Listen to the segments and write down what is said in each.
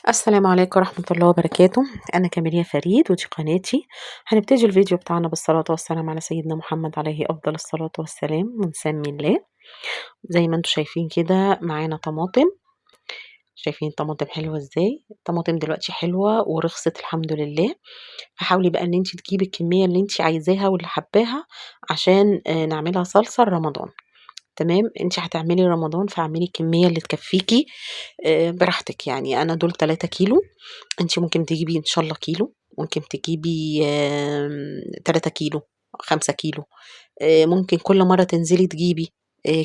السلام عليكم ورحمة الله وبركاته. أنا كاميليا فريد ودي قناتي. هنبتدي الفيديو بتاعنا بالصلاة والسلام على سيدنا محمد عليه أفضل الصلاة والسلام ونسمي الله. زي ما انتم شايفين كده معانا طماطم. شايفين الطماطم حلوة ازاي؟ الطماطم دلوقتي حلوة ورخصت الحمد لله. فحاولي بقى ان انت تجيبي الكمية اللي انت عايزاها واللي حباها عشان نعملها صلصة لرمضان. تمام، انت هتعملي رمضان فاعملي الكمية اللي تكفيكي براحتك. يعني انا دول 3 كيلو، أنتِ ممكن تجيبي إن شاء الله كيلو، ممكن تجيبي 3 كيلو، 5 كيلو، ممكن كل مرّة تنزلي تجيبي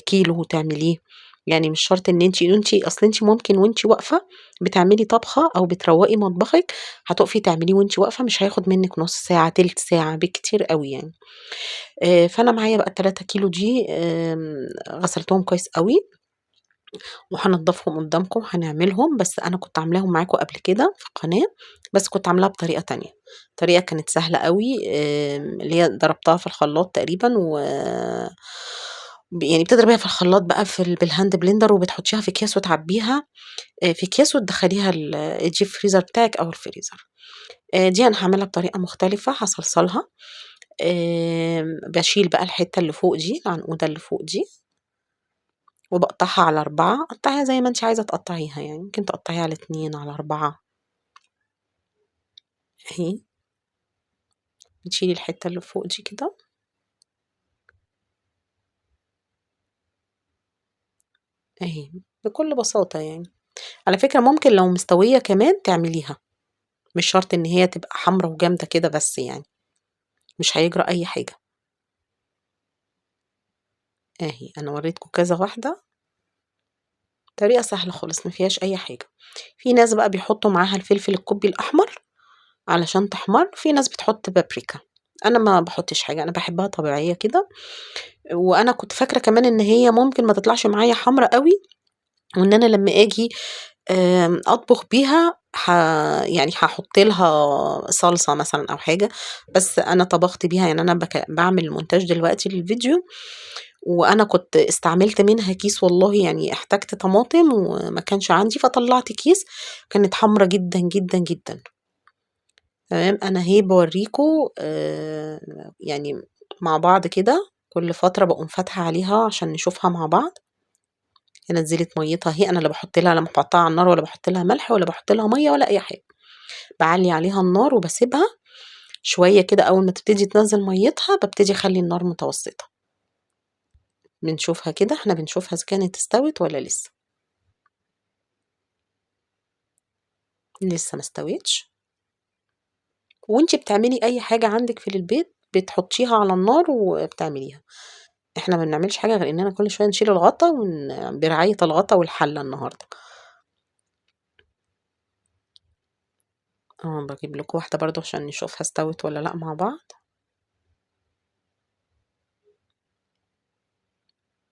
كيلو وتعمليه. يعني مش شرط إن أصل أنتِ ممكن وأنتِ واقفة بتعملي طبخة أو بتروّقي مطبخِك، هتقفي تعمليه وأنتِ واقفة مش هياخد منِّك نُص ساعة، تِلت ساعة بالكتير أوي يعني. فأنا معايا بقى ال3 كيلو دي غسلتهم كويس أوي وهانضّفهم قدّامكم هنعملهم، بس أنا كنت عاملاهم معاكم قبل كده في القناة، بس كنت عاملاها بطريقة تانية. طريقة كانت سهلة أوي، اللي هي ضربتها في الخلاط تقريبًا يعني بتضربيها في الخلاط بقى بالهاند بلندر وبتحطيها في أكياس وتعبيها في أكياس وتدخّليها الdeep freezer بتاعِك أو الفريزر. دي أنا هاعملها بطريقة مختلفة، هاصلصلها. باشيل بقى الحتّة اللي فوق دي، العنقودة اللي فوق دي وباقطعها على 4، قطّعيها زي ما أنتِ عايزة تقطّعيها يعني، ممكن تقطّعيها على 2، على 4 أهي. بتشيلي الحتّة اللي فوق دي كده أهي، بكل بساطة يعني. على فكرة ممكن لو مستوية كمان تعمليها، مش شرط إن هي تبقى حمرا وجامدة كده بس يعني، مش هيجرى أي حاجة. أهي أنا وريتكم كذا واحدة، طريقة سهلة خالص ما فيهاش أي حاجة. في ناس بقى بيحطّوا معاها الفلفل الكوبي الأحمر علشان تحمَر، في ناس بتحط بابريكا، أنا ما باحطش حاجة، أنا باحبها طبيعية كده. وأنا كنت فاكرة كمان إن هي ممكن ما تطلعش معايا حمرا أوي، وإن أنا لمّا آجي أطبخ بيها يعني هاحط لها صلصة مثلًا أو حاجة، بس أنا طبخت بيها يعني أنا باعمل مونتاج دلوقتي للفيديو، وأنا كنت استعملت منها كيس والله يعني احتجت طماطم وما كانش عندي، فطلّعت كيس كانت حمرا جدًا، جدًا، جدًا. تمام، أنا أهي باورّيكم يعني مع بعض كده، كل فترة باقوم فاتحة عليها عشان نشوفها مع بعض. هي نزّلت مَيّتها أهي، أنا لا باحط لها لا باحطها على النار ولا باحط لها ملح ولا باحط لها مَيّة ولا أي حاجة، باعلّي عليها النار وباسيبها شوية كده، أول ما تبتدي تنزّل مَيّتها بابتدي أخلّي النار متوسطة. بنشوفها كده، إحنا بنشوفها إذا كانت استوت والّا لسه. لسه ما استوتش. وأنتِ بتعملي أي حاجة عندِك في البيت بتحطيها على النار وبتعمليها. إحنا ما بنعملش حاجة غير إننا كل شوية نشيل الغطا برعاية الغطا والحلة النهارده. باجيب لكم واحدة برضه عشان نشوفها استوت والّا لأ مع بعض.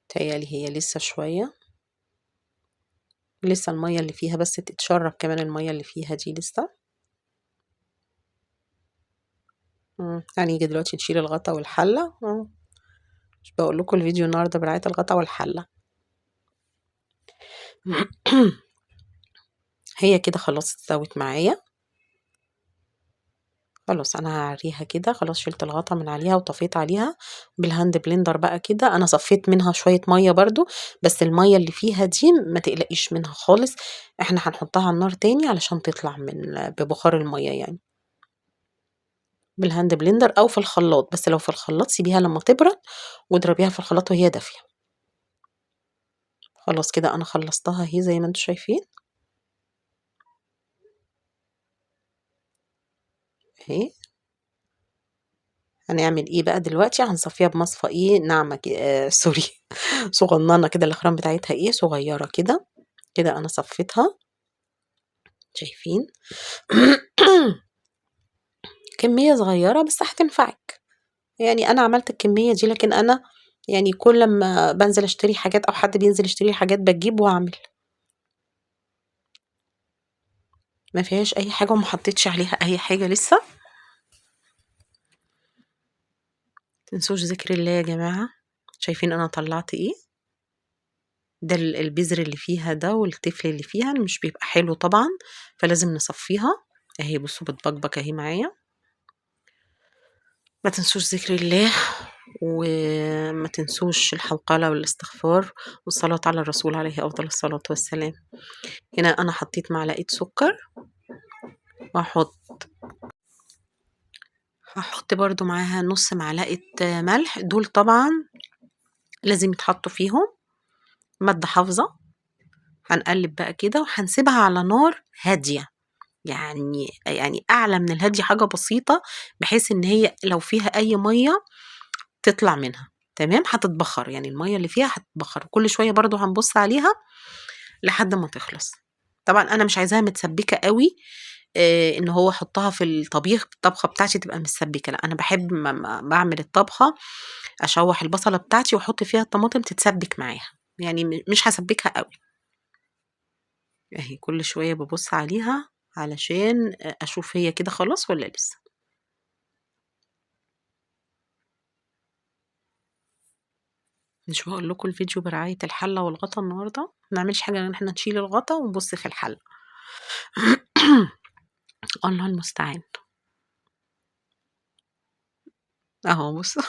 متهيأ لي هي لسه شوية، لسه المَيّة اللي فيها بس تتشرب كمان المَيّة اللي فيها دي لسه. هنيجي دلوقتي نشيل الغطا والحلة مش باقول لكم الفيديو النهارده برعاية الغطا والحلة. هي كده خلاص استوت معايا. خلاص أنا هاعريها كده، خلاص شِلت الغطا من عليها وطفيت عليها بالهاند بلندر بقى كده. أنا صفّيت منها شوية مَيّة برضه، بس المَيّة اللي فيها دي ما تقلقيش منها خالص، إحنا هنحطها على النار تاني علشان تطلع ببخار المَيّة يعني. بالهاند بلندر أو في الخلاط، بس لو في الخلاط سيبيها لمّا تبرد واضربيها في الخلاط وهي دافية. خلاص كده أنا خلّصتها أهي زي ما أنتم شايفين. أهي. هنعمل إيه بقى دلوقتي، هنصفّيها بمصفى ناعمة سوري صغنّنة كده الأخرام بتاعتها صغيّرة كده. كده أنا صفّيتها، شايفين؟ كمية صغيّرة بس هتنفعِك. يعني أنا عملت الكمية دي، لكن أنا يعني كل أمّا بانزل أشتري حاجات أو حد بينزل يشتري حاجات باجيب وأعمل. ما فيهاش أي حاجة وما حطيتش عليها أي حاجة لسه. ما تنسوش ذكر الله يا جماعة. شايفين أنا طلّعت إيه؟ ده البذر اللي فيها ده والتفل اللي فيها مش بيبقى حلو طبعا، فلازم نصفيها. اهي بصوا بتبقبق اهي معايا. ما تنسوش ذكر الله، وما تنسوش الحوقلة والاستغفار والصلاة على الرسول عليه أفضل الصلاة والسلام. هنا أنا حطيت معلقة سكر، هحط برضو معاها نص معلقة ملح. دول طبعا لازم يتحطوا فيهم مادة حافظة. هنقلب بقى كده وهنسيبها على نار هادية، يعني أعلى من الهادية حاجة بسيطة، بحيث إن هي لو فيها أي مية تطلع منها. تمام، هتتبخر، يعني المية اللي فيها هتتبخر. كل شوية برضو هنبص عليها لحد ما تخلص. طبعا أنا مش عايزاها متسبكة قوي، إن هو أحطها في الطبيخ، الطبخة بتاعتي تبقى متسبكة. لا، أنا باحب ما باعمل الطبخة أشوّح البصلة بتاعتي وأحط فيها الطماطم تتسبك معاها، يعني مش هاسبكها أوي. أهي كل شوية بابُص عليها علشان أشوف هي كده خلاص والّا لسه. مش باقول لكم الفيديو برعاية الحلة والغطا النهارده، ما نعملش حاجة غير إن إحنا نشيل الغطا ونبُص في الحلة. الله المستعان. أهو بُصّوا.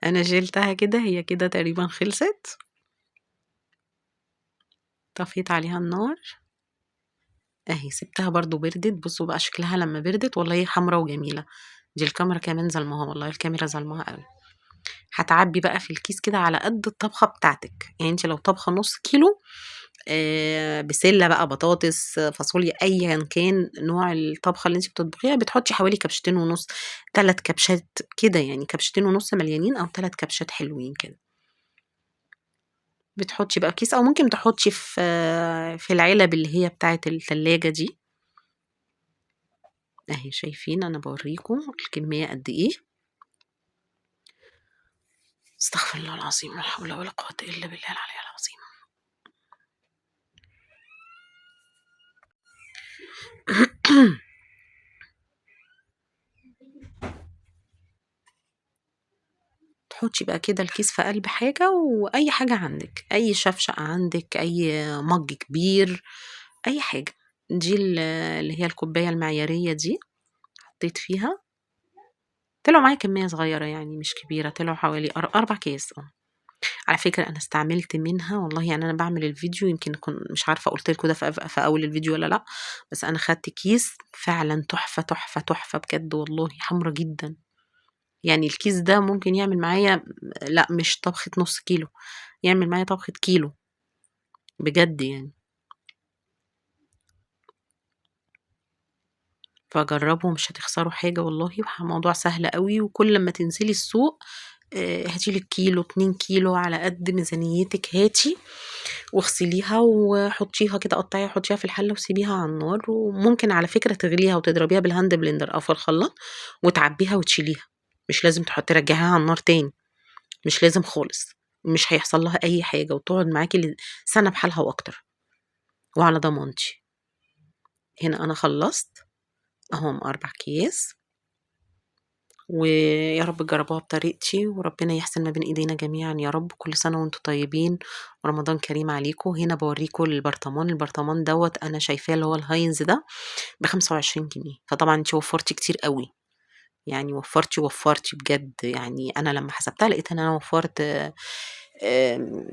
أنا شِلتها كده، هي كده تقريبًا خلصت. طفيت عليها النار. أهي سِبتها برضه بردت. بُصّوا بقى شكلها لمّا بردت، والله هي حمرا وجميلة. دي الكاميرا كمان ظالماها، والله الكاميرا ظالماها أوي. هتعبّي بقى في الكيس كده على قد الطبخة بتاعتِك. يعني أنتِ لو طابخة نُص كيلو بسلة بقى، بطاطس، فاصوليا، أيًا كان نوع الطبخة اللي أنتِ بتطبخيها، بتحطّي حوالي كبشتين ونُص، 3 كبشات كده، يعني كبشتين ونُص مليانين أو 3 كبشات حلوين كده. بتحطّي بقى كيس، أو ممكن تحطّي في العلب اللي هي بتاعة التلاجة دي. أهي شايفين أنا باورّيكم الكمية قد إيه. أستغفر الله العظيم، لا حول ولا قوة إلا بالله العلي العظيم. تحطي بقى كده الكيس في قلب حاجة، وأي حاجة عندِك، أي شفشق عندِك، أي مَج كبير، أي حاجة. دي اللي هي الكوباية المعيارية دي، حطيت فيها. طلعوا معايا كمية صغيرة يعني مش كبيرة، طلعوا حوالي 4 أكياس. على فكرة أنا استعملت منها، والله يعني أنا باعمل الفيديو يمكن مش عارفة قُلت لكم ده في أول الفيديو والّا لأ، بس أنا خدت كيس فعلًا تحفة، تحفة، تحفة بجد والله، حامرة جدًا. يعني الكيس ده ممكن يعمل معايا، لأ مش طبخة نُص كيلو، يعمل معايا طبخة كيلو، بجد يعني. فجرّبوا مش هتخسروا حاجة والله، الموضوع سهل أوي. وكل أمّا تنزلي السوق هاتي لِك كيلو، 2 كيلو على قد ميزانيتِك هاتي، واغسليها وحطيها كده، قطّعيها وحطيها في الحلة وسيبيها على النار. وممكن على فكرة تغليها وتضربيها بالهاند بلندر أو في الخلاط وتعبّيها وتشيليها، مش لازم ترجّعيها على النار تاني، مش لازم خالص. مش هيحصل لها أي حاجة، وتقعد معاكِ سَنة بحالها وأكتر، وعلى ضمانتي. هنا أنا خلّصت أهُم 4 أكياس، ويا رب تجرّبوها بطريقتي، وربنا يحسن ما بين إيدينا جميعًا يا رب. كل سنة وأنتم طيبين، ورمضان كريم عليكم. هنا باورّيكم البرطمان. البرطمان دوّة أنا شايفاه اللي هو الهاينز ده ب25 جنيه، فطبعًا أنتِ وفّرتِ كتير أوي، يعني وفّرتِ بجد. يعني أنا لمّا حسبتها لقيت إن أنا وفّرت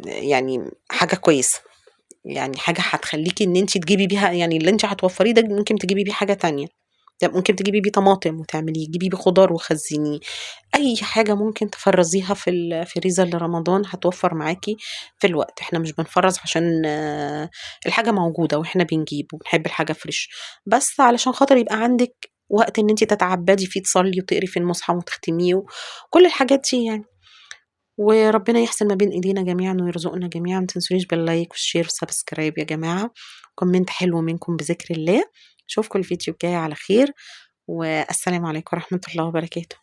يعني حاجة كويسة. يعني حاجة هتخلّيكِ إن أنتِ تجيبي بيها، يعني اللي أنتِ هتوفّريه ده ممكن تجيبي بيه حاجة تانية. ممكن تجيبي بيه طماطم وتعمليه، تجيبي بيه خضار وخزّنيه، أي حاجة ممكن تفرّزيها في الفريزر لرمضان هتوفّر معاكِ في الوقت. إحنا مش بنفرّز عشان الحاجة موجودة وإحنا بنجيب وبنحب الحاجة فريش، بس علشان خاطر يبقى عندِك وقت إن أنتِ تتعبّدي فيه، تصلّي وتقري في المصحف وتختميه وكل الحاجات دي يعني. وربنا يحسن ما بين إيدينا جميعًا ويرزقنا جميعًا. ما تنسونيش باللايك والشير والسبسكرايب يا جماعة، كومنت حلو منكم بذكر الله. أشوفكم الفيديو الجاي على خير، والسلام عليكم ورحمة الله وبركاته.